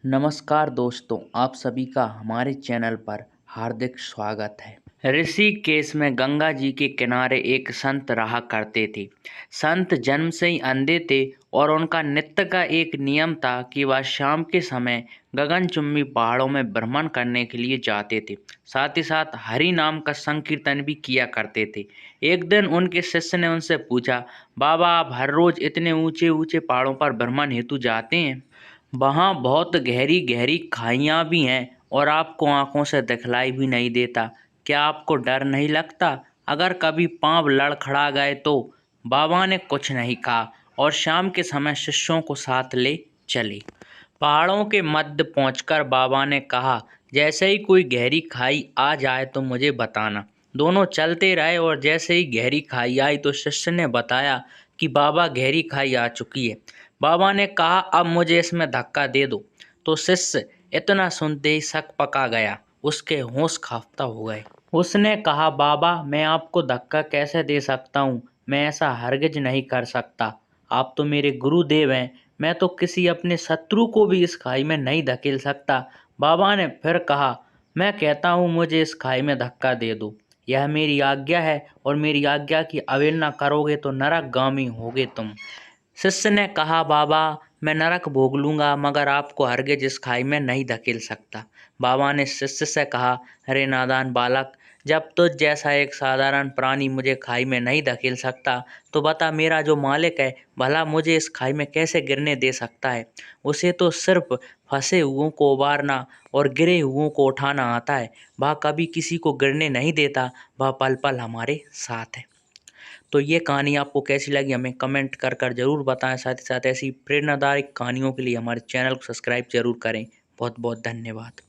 नमस्कार दोस्तों, आप सभी का हमारे चैनल पर हार्दिक स्वागत है। ऋषिकेश में गंगा जी के किनारे एक संत रहा करते थे। संत जन्म से ही अंधे थे और उनका नित्य का एक नियम था कि वह शाम के समय गगनचुंबी पहाड़ों में भ्रमण करने के लिए जाते थे। साथ ही साथ हरि नाम का संकीर्तन भी किया करते थे। एक दिन उनके शिष्य ने उनसे पूछा, बाबा आप हर रोज इतने ऊंचे ऊंचे पहाड़ों पर भ्रमण हेतु जाते हैं? वहाँ बहुत गहरी गहरी खाइयाँ भी हैं और आपको आंखों से दिखलाई भी नहीं देता। क्या आपको डर नहीं लगता? अगर कभी पाँव लड़खड़ा गए तो? बाबा ने कुछ नहीं कहा और शाम के समय शिष्यों को साथ ले चले। पहाड़ों के मध्य पहुंचकर बाबा ने कहा, जैसे ही कोई गहरी खाई आ जाए तो मुझे बताना। दोनों चलते रहे और जैसे ही गहरी खाई आई तो शिष्य ने बताया कि बाबा गहरी खाई आ चुकी है। बाबा ने कहा, अब मुझे इसमें धक्का दे दो। तो शिष्य इतना सुनते ही शक पका गया, उसके होश खफ्ता हो गए। उसने कहा, बाबा मैं आपको धक्का कैसे दे सकता हूँ? मैं ऐसा हरगिज नहीं कर सकता। आप तो मेरे गुरुदेव हैं। मैं तो किसी अपने शत्रु को भी इस खाई में नहीं धकेल सकता। बाबा ने फिर कहा, मैं कहता हूँ मुझे इस खाई में धक्का दे दो। यह मेरी आज्ञा है और मेरी आज्ञा की अवहेलना करोगे तो नरकगामी होगे तुम। शिष्य ने कहा, बाबा मैं नरक भोग लूंगा मगर आपको हरगिज इस खाई में नहीं धकेल सकता। बाबा ने शिष्य से कहा, अरे नादान बालक, जब तुझ जैसा एक साधारण प्राणी मुझे खाई में नहीं धकेल सकता तो बता मेरा जो मालिक है भला मुझे इस खाई में कैसे गिरने दे सकता है? उसे तो सिर्फ फंसे हुओं को उबारना और गिरे हुओं को उठाना आता है। वह कभी किसी को गिरने नहीं देता, वह पल पल हमारे साथ है। तो ये कहानी आपको कैसी लगी हमें कमेंट कर कर ज़रूर बताएं। साथ ही साथ ऐसी प्रेरणादायक कहानियों के लिए हमारे चैनल को सब्सक्राइब जरूर करें। बहुत बहुत धन्यवाद।